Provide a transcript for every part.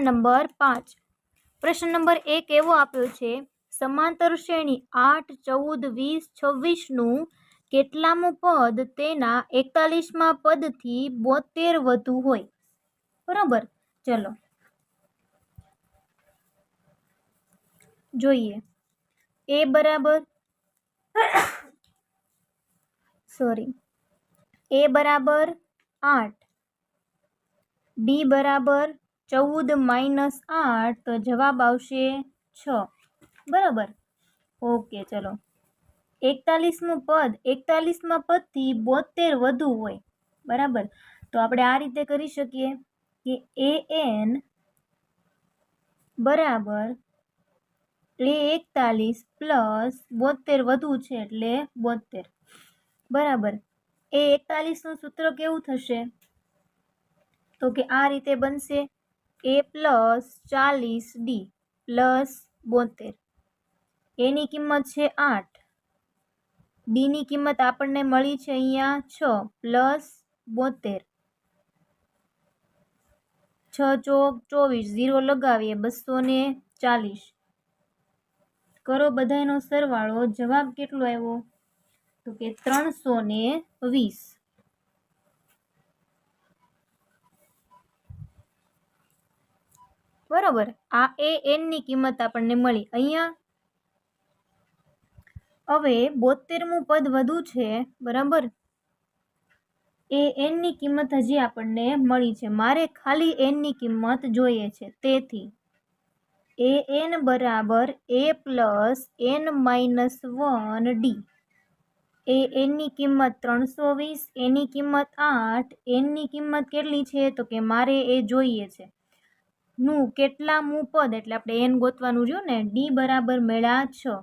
Number 5 પ્રશ્ન number 1 એવો આપ્યો છે, સમાંતર શ્રેણી 8, 14, 20, 26નું કેટલામું પદ તેના 41માં પદથી 72 વધુ હોય. બરાબર, ચલો જોઈએ. એ બરાબર એ બરાબર 8, બી બરાબર 14 - 8, તો જવાબ આવશે 6. બરાબર, ઓકે. ચલો, 41મું પદ 41માં પદથી 72 વધુ હોય. બરાબર, તો આપણે આ રીતે કરી શકીએ કે an બરાબર A41 પ્લસ 72 વધુ છે એટલે 72. બરાબર, A41નું સૂત્ર કેવું થશે? તો કે આ રીતે બનશે, A પ્લસ 40D પ્લસ 72. એની કિંમત છે 8, ડીની કિંમત આપણને મળી છે અહીંયા 6 પ્લસ 72. 6 ચોક 24, 0 લગાવીએ 240. કરો બધાનો સરવાળો, જવાબ કેટલો આવ્યો? તો કે 320. બરાબર, આ એન ની કિંમત આપણને મળી. અહીંયા હવે 72મું પદ વધુ છે. બરાબર, એન ની કિંમત હજી આપણને મળી છે. મારે ખાલી એન ની કિંમત જોઈએ છે, તેથી an બરાબર a plus n minus 1d. N ની કિંમત 320, એની કિંમત 8, એનની કિંમત કેટલી છે? તો કે મારે એ જોઈએ છે નું કેટલામું પદ, એટલે આપણે એન ગોતવાનું રહ્યું ને. ડી બરાબર મળ્યા 6.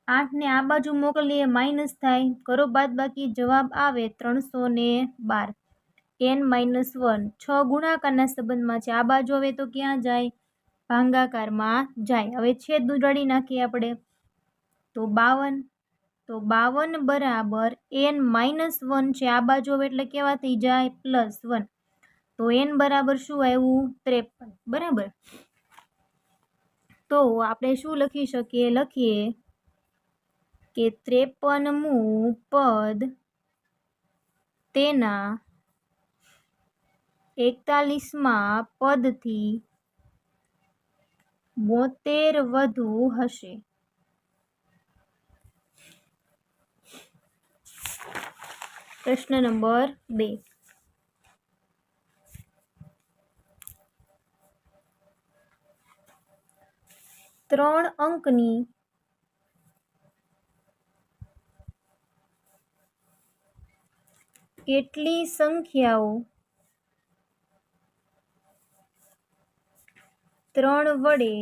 8 ને આ બાજુ મોકલીએ, માઇનસ થાય. કરો બાદબાકી, જવાબ આવે 312. n માઇનસ 1 6 ગુણાકારના સંબંધમાં છે. આ બાજુ હવે તો ક્યાં જાય? ભાગાકારમાં જાય. હવે છેદ ઉડાડી નાખીએ આપણે, તો 52. તો 52 બરાબર n માઇનસ 1 છે. આ બાજુ હવે એટલે કેવા થઈ જાય? પ્લસ 1. તો n બરાબર શું આવ્યું? 53. બરાબર, તો આપણે શું લખી શકીએ? લખીએ કે 53મું પદ તેના 41માં પદથી 72 વધુ હશે. પ્રશ્ન નંબર 2, 3 અંકની કેટલી સંખ્યાઓ 3 વડે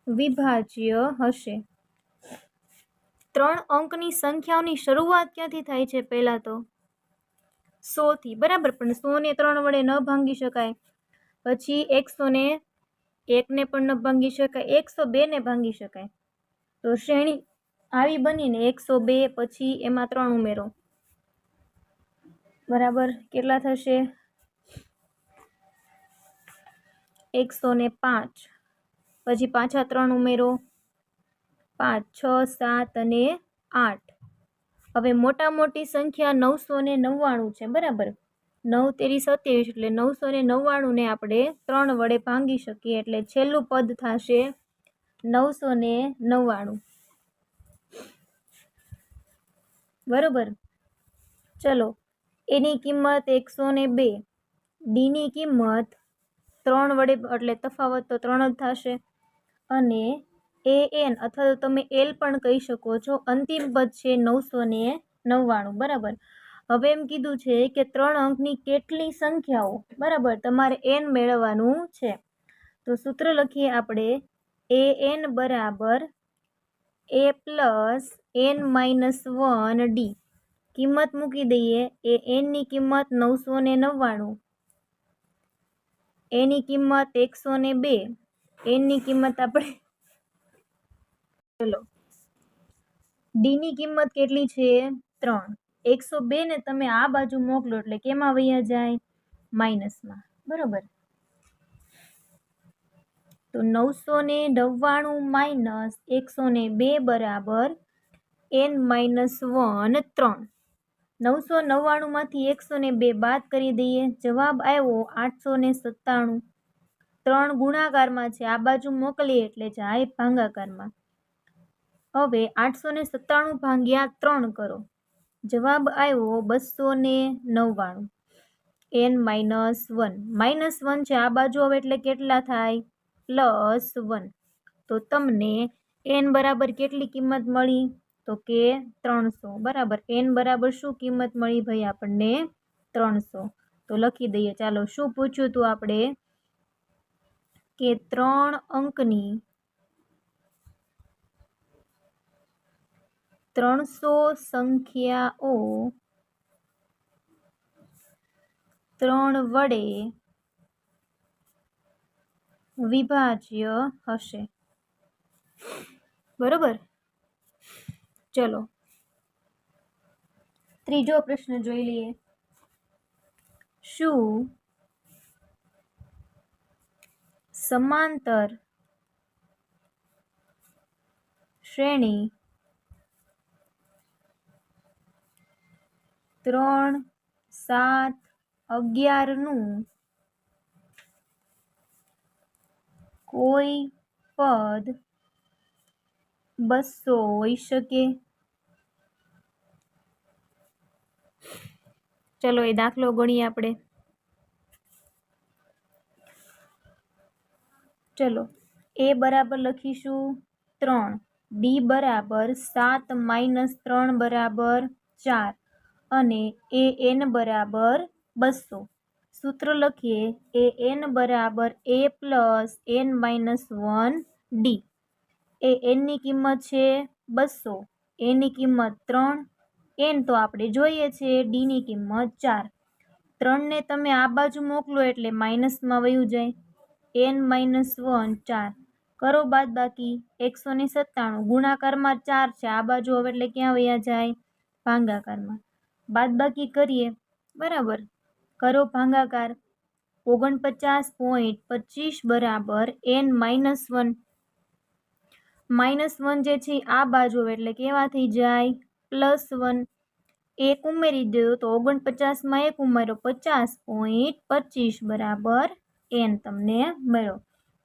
વિભાજ્ય હશે? 3 અંકની સંખ્યાઓની શરૂઆત ક્યાંથી થાય છે? પહેલા તો 100 થી. બરાબર, પણ 100 ને 3 વડે ન ભાંગી શકાય. પછી 101 ને પણ ન ભાંગી શકાય, 102 ને ભાંગી શકાય. તો શ્રેણી આવી બનીને 102, પછી એમાં 3 ઉમેરો. બરાબર, કેટલા થશે? 105. પછી પાછા 3 ઉમેરો, 5, 6, 7 અને 8. હવે મોટા મોટી સંખ્યા 999 છે. બરાબર, 9 તેરી 27, એટલે 999 ને આપણે 3 વડે ભાંગી શકીએ, એટલે છેલ્લું પદ થશે 999. બરાબર, ચલો, એની કિંમત 102, ડીની કિંમત 3 વડે, એટલે તફાવત તો 3 જ થશે. અને an અથવા તો તમે એલ પણ કહી શકો છો, અંતિમ પદ છે 999. બરાબર, હવે એમ કીધું છે કે 3 અંકની કેટલી સંખ્યાઓ, બરાબર, તમારે એન મેળવવાનું છે. તો સૂત્ર લખીએ આપણે, an બરાબર a plus n minus 1d. કિંમત મૂકી દઈએ. એન ની કિંમત 999, એની કિંમત 102, એનની કિંમત આપણે, ચલો, ડીની કિંમત કેટલી છે? 3. 102 ને તમે આ બાજુ મોકલો એટલે કેમાં વયા જાય? માઇનસમાં. બરોબર. તો 999 માઇનસ 102 બરાબર n-1 3. 999 માંથી 102 બાદ કરી દઈએ. જવાબ આવ્યો 897. 3 ગુણાકારમાં છે, આ બાજુ મોકલીએ એટલે જાય ભાગાકારમાં. હવે 897 ભાગ્યા 3 કરો. જવાબ આવ્યો 299. n-1 -1 છે આ બાજુ, હવે એટલે કેટલા થાય? +1. તો તમને n બરાબર કેટલી કિંમત મળી? તો કે 300. બરાબર. n બરાબર શું કિંમત મળી ભાઈ આપણને? 300. તો લખી દઈએ. ચાલો, શું પૂછ્યું હતું આપણે? કે 3 અંકની 300 સંખ્યાઓ 3 વડે વિભાજ્ય હશે. બરોબર. ચલો, ત્રીજો પ્રશ્ન જોઈ લઈએ. શું સમાંતર શ્રેણી 3, 7, 11 નું કોઈ પદ 200 હોઈ શકે? ચલો, એ દાખલો ગણીએ આપણે. ચલો, એ બરાબર લખીશું 3, ડી બરાબર 7 - 3 બરાબર 4 અને એ એન બરાબર 200. સૂત્ર લખીએ. એ એન બરાબર a પ્લસ n-1 ડી. એ એનની કિંમત છે 200, એની કિંમત 3, એન તો આપણે જોઈએ છે, ડીની કિંમત 4. 3 ને તમે આ બાજુ મોકલો એટલે માઇનસમાં વયું જાય. n-1 4 કરો બાદ બાકી. 197 ગુણાકારમાં 4 છે આ બાજુ, હવે એટલે ક્યાં વયા જાય? ભાગાકારમાં. બાદ બાકી કરીએ. બરાબર. કરો ભાગાકાર. 49.25 બરાબર n-1. -1 જે છે આ બાજુ, એટલે કેવા થઈ જાય? +1. 1 ઉમેરી દો તો 49 માં 1 ઉમેરો 50.25 બરાબર n તમને મળ્યો.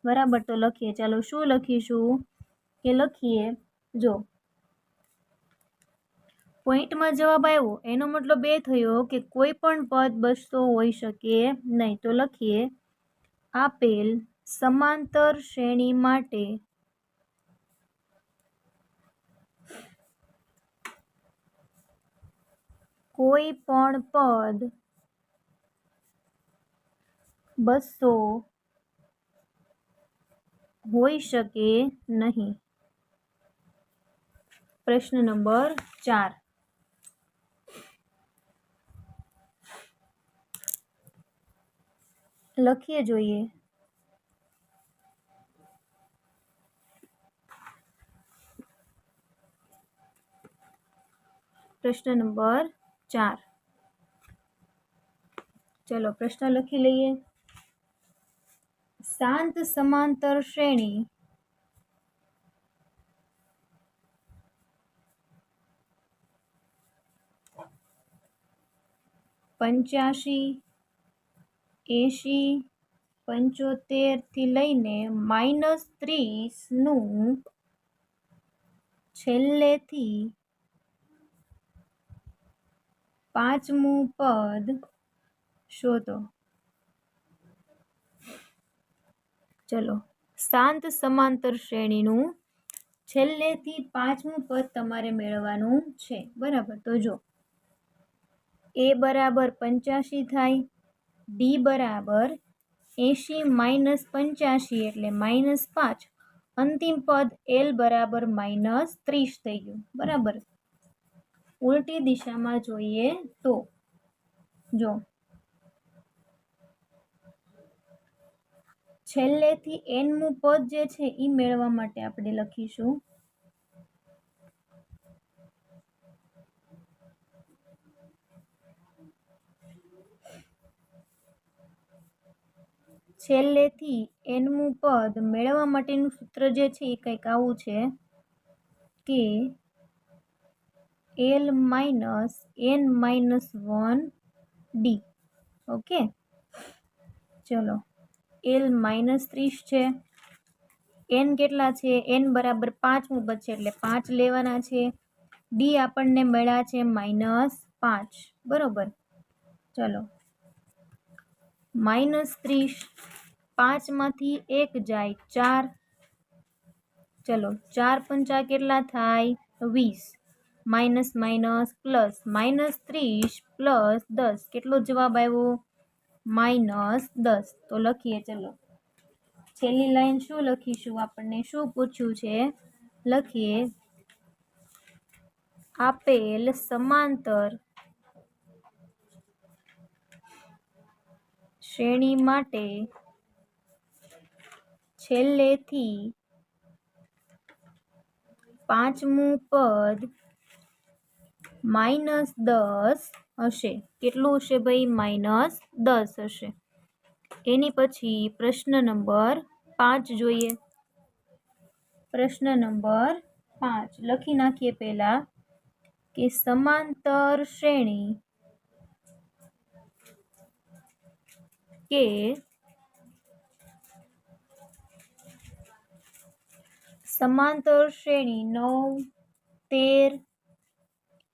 બરાબર. તો લખીએ. ચાલો, શું લખીશું? કે લખીએ, જો પોઈન્ટમાં જવાબ આવ્યો એનો મતલબ એ થયો કે કોઈ પણ પદ 200 હોઈ શકે નહીં. તો લખીએ, આપેલ સમાંતર શ્રેણી માટે કોઈ પણ પદ 200 હોઈ શકે નહીં. પ્રશ્ન નંબર 4. લખીએ, જોઈએ. પ્રશ્ન નંબર 4. ચલો, પ્રશ્ન લખી લઈએ. શાંત સમાંતર શ્રેણી 85, 80, 75 થી લઈને -30 નું છેલ્લેથી 5મું પદ શોધો. ચલો, શાંત સમાંતર શ્રેણીનું છેલ્લેથી 5મું પદ તમારે મેળવવાનું છે. બરાબર. તો જો એ બરાબર 85 થાય, ડી બરાબર 80 - 85 એટલે -5, અંતિમ પદ એલ બરાબર -30 થઈ ગયું. બરાબર. ઉલટી દિશામાં જોઈએ તો જો છેલ્લેથી એનમું પદ જે છે એ મેળવવા માટે આપણે લખીશું છેલ્લેથી nમું પદ મેળવવા માટેનું સૂત્ર જે છે એ કંઈક આવું છે કે l minus n minus 1 d. Okay, ચલો l માઇનસ 30 છે, n કેટલા છે, n બરાબર 5મું પદ છે એટલે 5 લેવાના છે, d આપણને મળ્યા છે -5, બરોબર. ચલો -30, 5માંથી 1 જાય 4, ચલો 4 પંચા કેટલા થાય 20, માઇનસ માઇનસ પ્લસ, -30 પ્લસ 10 કેટલો જવાબ આવ્યો -10. તો લખીએ, ચલો છેલ્લી લાઈન શું લખીશું, આપણને શું પૂછ્યું છે, લખીએ આપેલ સમાંતર શ્રેણી માટે છેલ્લેથી 5મું પદ -10 હશે. કેટલું હશે ભાઈ? -10 હશે. એની પછી પ્રશ્ન નંબર 5 જોઈએ. પ્રશ્ન નંબર 5 લખી નાખીએ પહેલા કે સમાંતર શ્રેણી કે સમાંતર શ્રેણી 9, 13,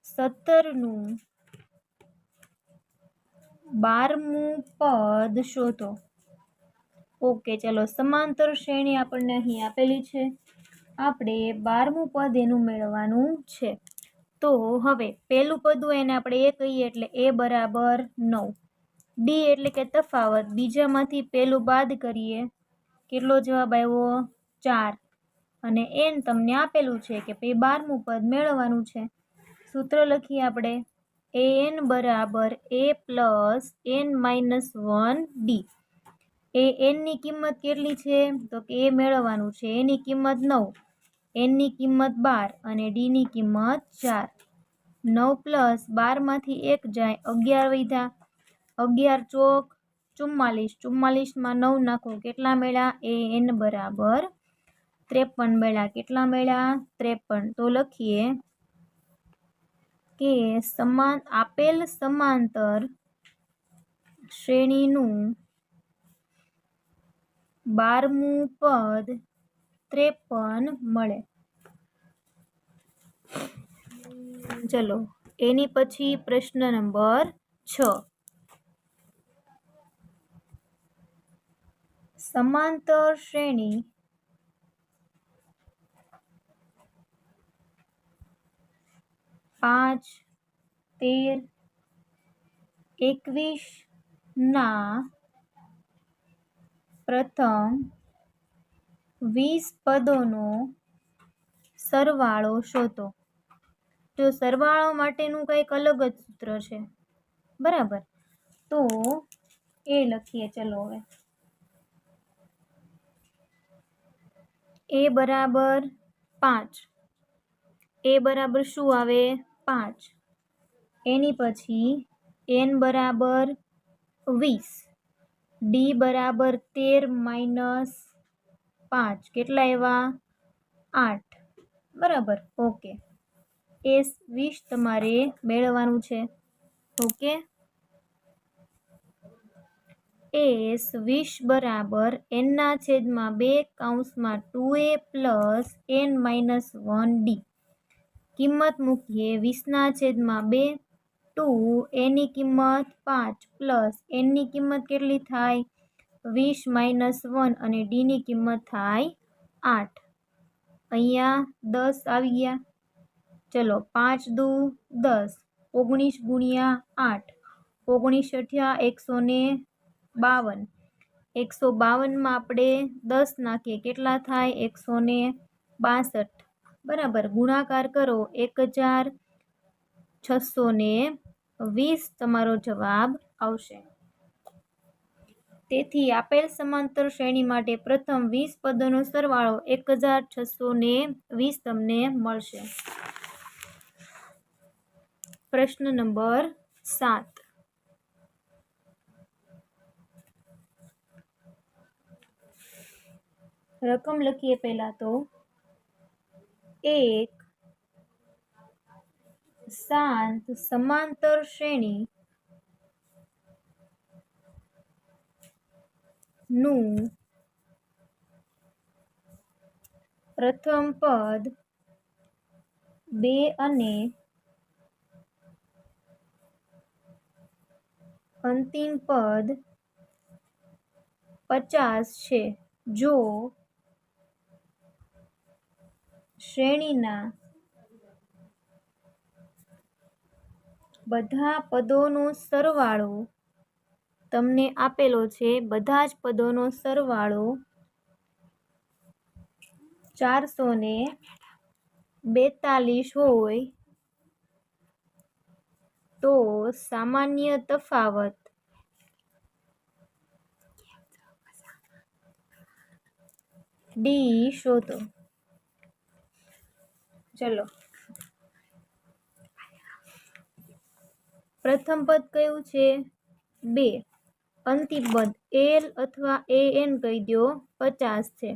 17નું 12મું પદ શોધો. ઓકે, ચલો સમાંતર શ્રેણી આપણને અહીં આપેલી છે, આપણે 12મું પદ એનું મેળવવાનું છે. તો હવે પહેલું પદ હોય એને આપણે a કહીએ એટલે a બરાબર 9, d એટલે કે તફાવત, બીજામાંથી પહેલું બાદ કરીએ, કેટલો જવાબ આવ્યો 4, અને n તમને આપેલું છે કે ભાઈ 12મું પદ મેળવવાનું છે. સૂત્ર લખીએ આપણે, an બરાબર a plus n minus 1 d. n ની કિંમત કેટલી છે, તો કે એ મેળવવાનું છે, એની કિંમત 9, n ની કિંમત 12 અને d ની કિંમત 4. 9 પ્લસ 12માંથી 1 જાય 11 વધ્યા, 11 ચોક 44, 44માં 9 નાખો, કેટલા મળ્યા, an બરાબર 53 મળ્યા. કેટલા મળ્યા? 53. તો લખીએ કે આપેલ સમાંતર શ્રેણીનું 12મું પદ 53 મળે. ચલો એની પછી પ્રશ્ન નંબર 6. સમાંતર શ્રેણી 5, 13, 21 ના પ્રથમ 20 પદોનો સરવાળો શોધો. તો સરવાળો માટેનું કંઈક અલગ જ સૂત્ર છે, બરાબર. તો એ લખીએ, ચલો હવે a બરાબર 5, a બરાબર શું આવે 5, એની પછી n બરાબર 20, d બરાબર 13 માઇનસ 5, કેટલા એવા 8, બરાબર. ઓકે, એ 20 તમારે મેળવવાનું છે. ઓકે, એસ 20 બરાબર n ના છેદમાં 2 કૌંસમાં 2a plus n minus 1 d. કિંમત મૂકીએ, 20 ના છેદમાં 2, 2, એની કિંમત 5 પ્લસ એનની કિંમત કેટલી થાય 20 માઇનસ 1 અને d ની કિંમત થાય 8. અહીંયા 10 આવી ગયા. ચલો 5 દુ 10, 19 ગુણ્યા 8, 19 અઠ્યા 152, 152માં આપણે 10 નાખીએ, કેટલા થાય 162, બરાબર. ગુણાકાર કરો 1620 તમારો જવાબ આવશે. તેથી આપેલ સમાંતર શ્રેણી માટે પ્રથમ 20 પદોનો સરવાળો 1620 તમને મળશે. પ્રશ્ન નંબર 7. રકમ લખીએ પહેલા તો એક શાંત સમાંતર શ્રેણી નું પ્રથમ પદ 2 અને અંતિમ પદ 50 છે જો શ્રેણીના બધા પદોનો સરવાળો તમને આપેલો છે, બધા જ પદોનો સરવાળો 442 હોય તો સામાન્ય તફાવત ડી શોધો. ચલો, પ્રથમ પદ કયું છે? 2. અંતિમ પદ એલ અથવા એન કહી દો 50 છે.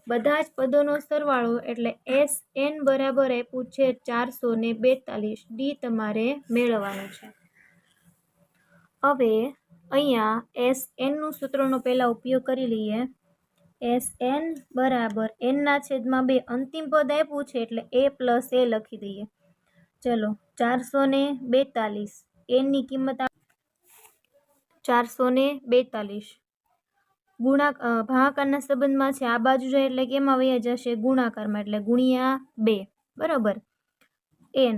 બધા જ પદોનો સરવાળો એટલે SN બરાબર આપ્યું છે 442. ડી તમારે મેળવવાનું છે. હવે અહીંયા SN નું સૂત્રનો પહેલા ઉપયોગ કરી લઈએ. SN બરાબર n/2. અંતિમ પદ આપ્યું છે એટલે a પ્લસ a લખી દઈએ. ચલો, 442 એનની કિંમત 442 ભાગાકારના સંબંધમાં છે. આ બાજુ જાય એટલે કેમાં વયા જશે? ગુણાકારમાં, એટલે ગુણ્યા 2 બરાબર. n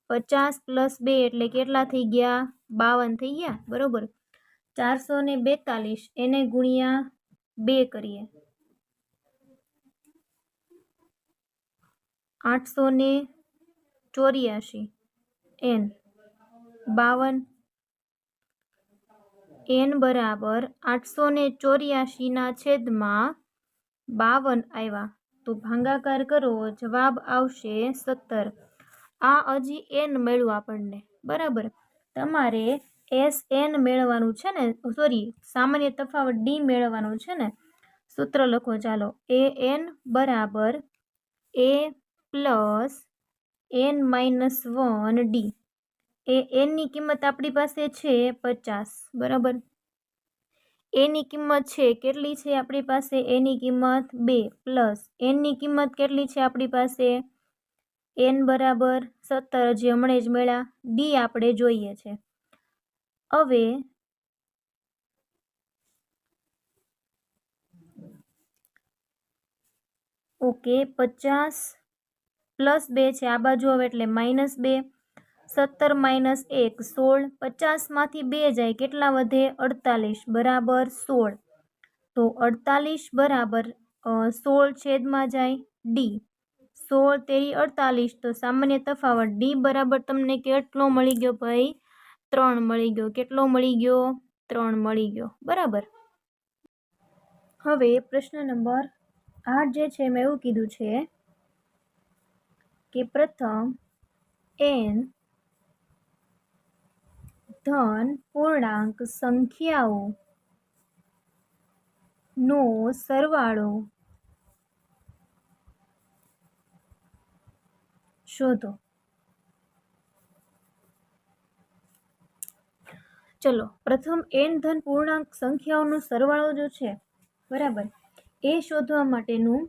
50 પ્લસ 2 એટલે કેટલા થઈ ગયા? 52 થઈ ગયા બરોબર. 442 એને ગુણ્યા 2 કરીએ 884 n 52 n બરાબર 884/52 આવ્યા તો ભાગાકાર કરો, જવાબ આવશે 17. આ હજી n મળ્યું આપણને બરાબર. તમારે SN મેળવવાનું છે ને, સોરી સામાન્ય તફાવત ડી મેળવવાનું છે ને. સૂત્ર લખો ચાલો. AN બરાબર a પ્લસ n-1 ડી. એનની કિંમત આપણી પાસે છે 50 બરાબર. એની કિંમત છે કેટલી છે આપણી પાસે? એની કિંમત 2 પ્લસ એનની કિંમત કેટલી છે આપણી પાસે? n બરાબર 17 જે હમણાં જ મળ્યા. ડી આપણે જોઈએ છે. હવે ઓકે, 50 પ્લસ 2 છે આ બાજુ આવે એટલે -2. 17 - 1 16. 50માંથી 2 જાય કેટલા વધે? 48 બરાબર 16. તો 48 બરાબર 16 છેદમાં જાય ડી. 16 તેરી 48 તો સામાન્ય તફાવત ડી બરાબર તમને કેટલો મળી ગયો ભાઈ? 3 મળી ગયો. કેટલો મળી ગયો? 3 મળી ગયો બરાબર. હવે પ્રશ્ન નંબર 8 જે છે મેં એવું કીધું છે કે પ્રથમ n ધન પૂર્ણાંક સંખ્યાઓ નો સરવાળો શોધો. ચલો, પ્રથમ n ધન પૂર્ણાંક સંખ્યાઓનો સરવાળો જો છે બરાબર, એ શોધવા માટેનું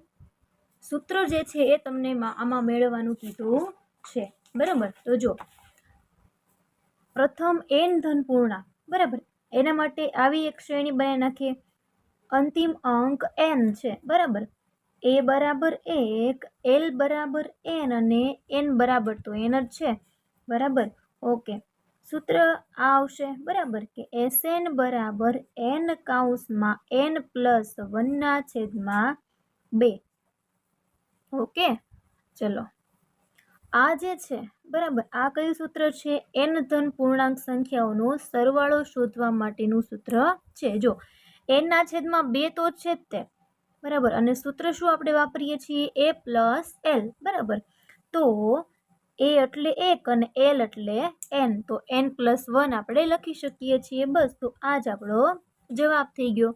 સૂત્ર જે છે એ તમને આમાં મેળવવાનું કીધું છે બરાબર. તો જો પ્રથમ n ધન પૂર્ણાંક બરાબર, એના માટે આવી એક શ્રેણી બનાવી નાખીએ. અંતિમ અંક n છે બરાબર. a બરાબર 1, l બરાબર n અને n બરાબર તો n જ છે બરાબર. ઓકે, સૂત્ર આ આવશે બરાબર કે SN બરાબર n કૌંસમાં n પ્લસ 1/2. ઓકે, ચલો આ જે છે બરાબર, આ કયું સૂત્ર છે? n ધન પૂર્ણાંક સંખ્યાઓનો સરવાળો શોધવા માટેનું સૂત્ર છે. જો n/2 તો છે જ તે બરાબર, અને સૂત્ર શું આપણે વાપરીએ છીએ? a પ્લસ l બરાબર. તો a એટલે 1 અને l એટલે n, તો n+1 આપણે લખી શકીએ છીએ બસ. તો આ જ આપણો જવાબ થઈ ગયો.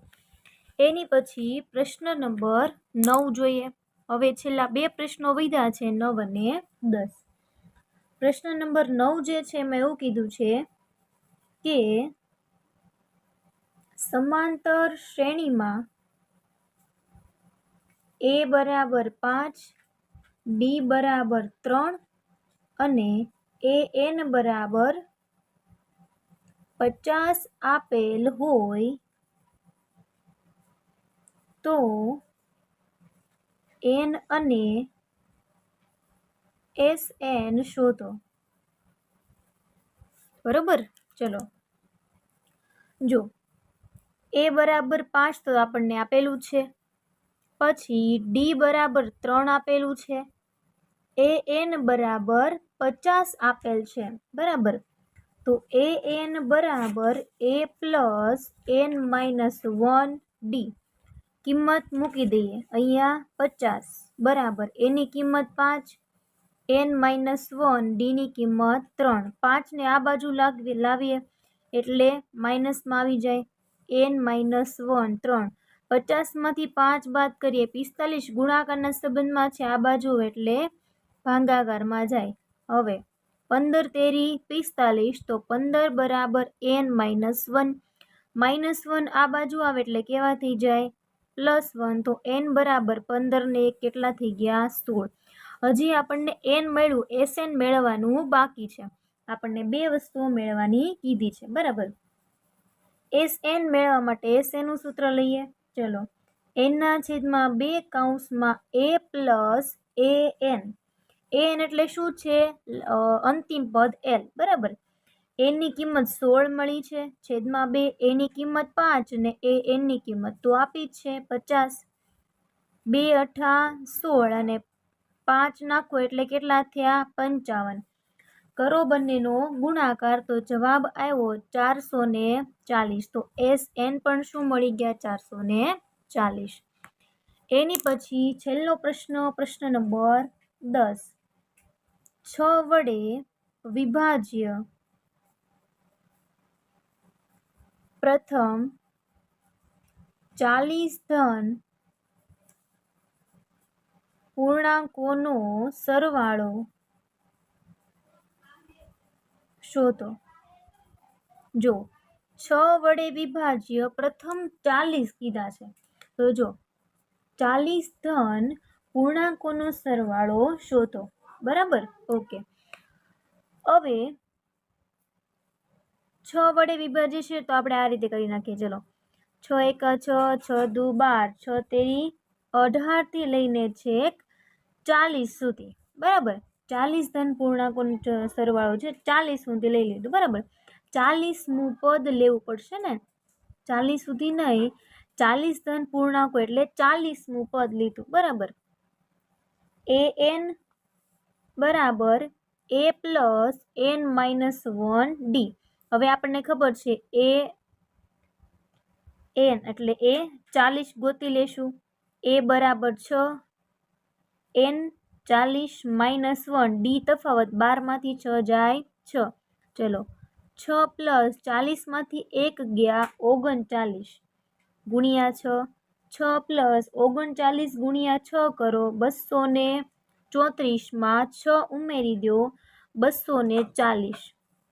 એની પછી પ્રશ્ન નંબર 9 જોઈએ. હવે છેલ્લા બે પ્રશ્નો વધ્યા છે 9 અને 10. પ્રશ્ન નંબર 9 જે છે મેં એવું કીધું છે કે સમાંતર શ્રેણીમાં a બરાબર 5, d બરાબર 3 અને an બરાબર 50 આપેલ હોય તો n અને sn શોધો. બરોબર, ચલો જો a બરાબર 5 તો આપણને આપેલું છે, પછી d બરાબર 3 આપેલું છે, an બરાબર 50 આપેલ છે. બરાબર, તો an બરાબર a plus n minus 1 d કિંમત મૂકી દઈએ અહીંયા 50 બરાબર એની કિંમત 5, n માઇનસ 1 ડીની કિંમત 3. 5 ને આ બાજુ લાવીએ એટલે માઇનસમાં આવી જાય, n માઇનસ 1 3. 50માંથી 5 બાદ કરીએ 45 ગુણાકારના સંબંધમાં છે આ બાજુ એટલે ભાગાકારમાં જાય. હવે 15 તેરી 45 તો 15 બરાબર n માઇનસ 1. માઇનસ 1 આ બાજુ આવે એટલે કેવા થઈ જાય +1. તો n બરાબર 15 ને 1 કેટલા થઈ ગયા 16. હજી આપણને n મળ્યું, sn મેળવવાનું બાકી છે. આપણને બે વસ્તુઓ મેળવવાની કીધી છે. બરાબર, sn મેળવવા માટે sn નું સૂત્ર લઈએ. ચલો, n ના છેદમાં 2 કૌંસમાં a પ્લસ an. an એટલે શું છે? અંતિમ પદ l. બરાબર, a ની કિંમત 16 મળી છે, છેદમાં 2, a ની કિંમત 5 ને an ની કિંમત તો આપી જ છે 50. 2 અઠા 16 અને 5 નાખો એટલે કેટલા થયા 55. કરો બંનેનો ગુણાકાર તો જવાબ આવ્યો 440. તો sn પણ શું મળી ગયા 440. એની પછી છેલ્લો પ્રશ્ન, પ્રશ્ન નંબર 10. 6 વડે વિભાજ્ય પ્રથમ 40 ધન પૂર્ણાંકોનો સરવાળો શોધો. જો 6 વડે વિભાજ્ય પ્રથમ 40 કીધા છે, તો જો 40 ધન પૂર્ણાંકોનો સરવાળો શોધો. બરાબર, ઓકે. હવે 6 વડે વિભાજ્ય છે તો આપણે આ રીતે કરી નાખીએ. ચલો, 6 એકા 6, 6 દુ 12, 6 તેરી 18 થી લઈને છેક 40 સુધી. બરાબર, 40 ધન પૂર્ણાંકોનો સરવાળો છે, 40 સુધી લઈ લીધું. બરાબર, 40મું પદ લેવું પડશે ને, 40 સુધી નહીં, 40 ધન પૂર્ણાંકો એટલે 40મું પદ લીધું. બરાબર, an બરાબર a plus n minus 1 d. હવે આપણને ખબર છે an એટલે a 40 ગોતી લેશું. a બરાબર 6, n 40 માઇનસ 1 d તફાવત 12માંથી 6 જાય 6. ચલો, 6 પ્લસ 40માંથી 1 ગયા 39 ગુણ્યા 6. 6 પ્લસ 39 ગુણ્યા 6 કરો 234માં 6 ઉમેરી દો 240.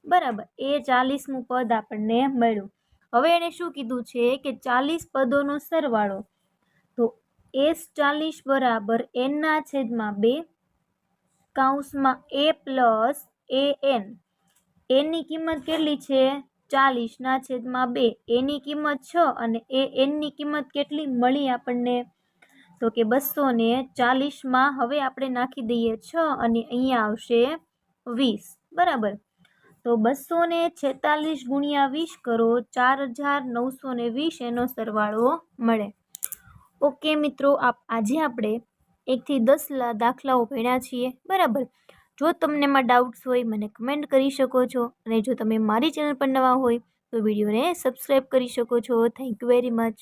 બરાબર, એ 40મું પદ આપણને મળ્યું. હવે એને શું કીધું છે કે 40 પદોનો સરવાળો, તો s40 બરાબર n ના છેદમાં 2 કૌંસમાં a પ્લસ an. એની કિંમત કેટલી છે 40 ના છેદમાં 2, એની કિંમત 6 અને એનની કિંમત કેટલી મળી આપણને તો કે 240માં હવે આપણે નાખી દઈએ 6 અને અહીંયા આવશે 20. બરાબર, તો 246 ગુણ્યા 20 કરો 4920 એનો સરવાળો મળે. ઓકે મિત્રો, આજે આપણે 1 થી 10 દાખલાઓ ભણ્યા છીએ. બરાબર, જો તમને એમાં ડાઉટ્સ હોય મને કમેન્ટ કરી શકો છો, અને જો તમે મારી ચેનલ પર નવા હોય તો વિડીયોને સબસ્ક્રાઈબ કરી શકો છો. Thank you very much.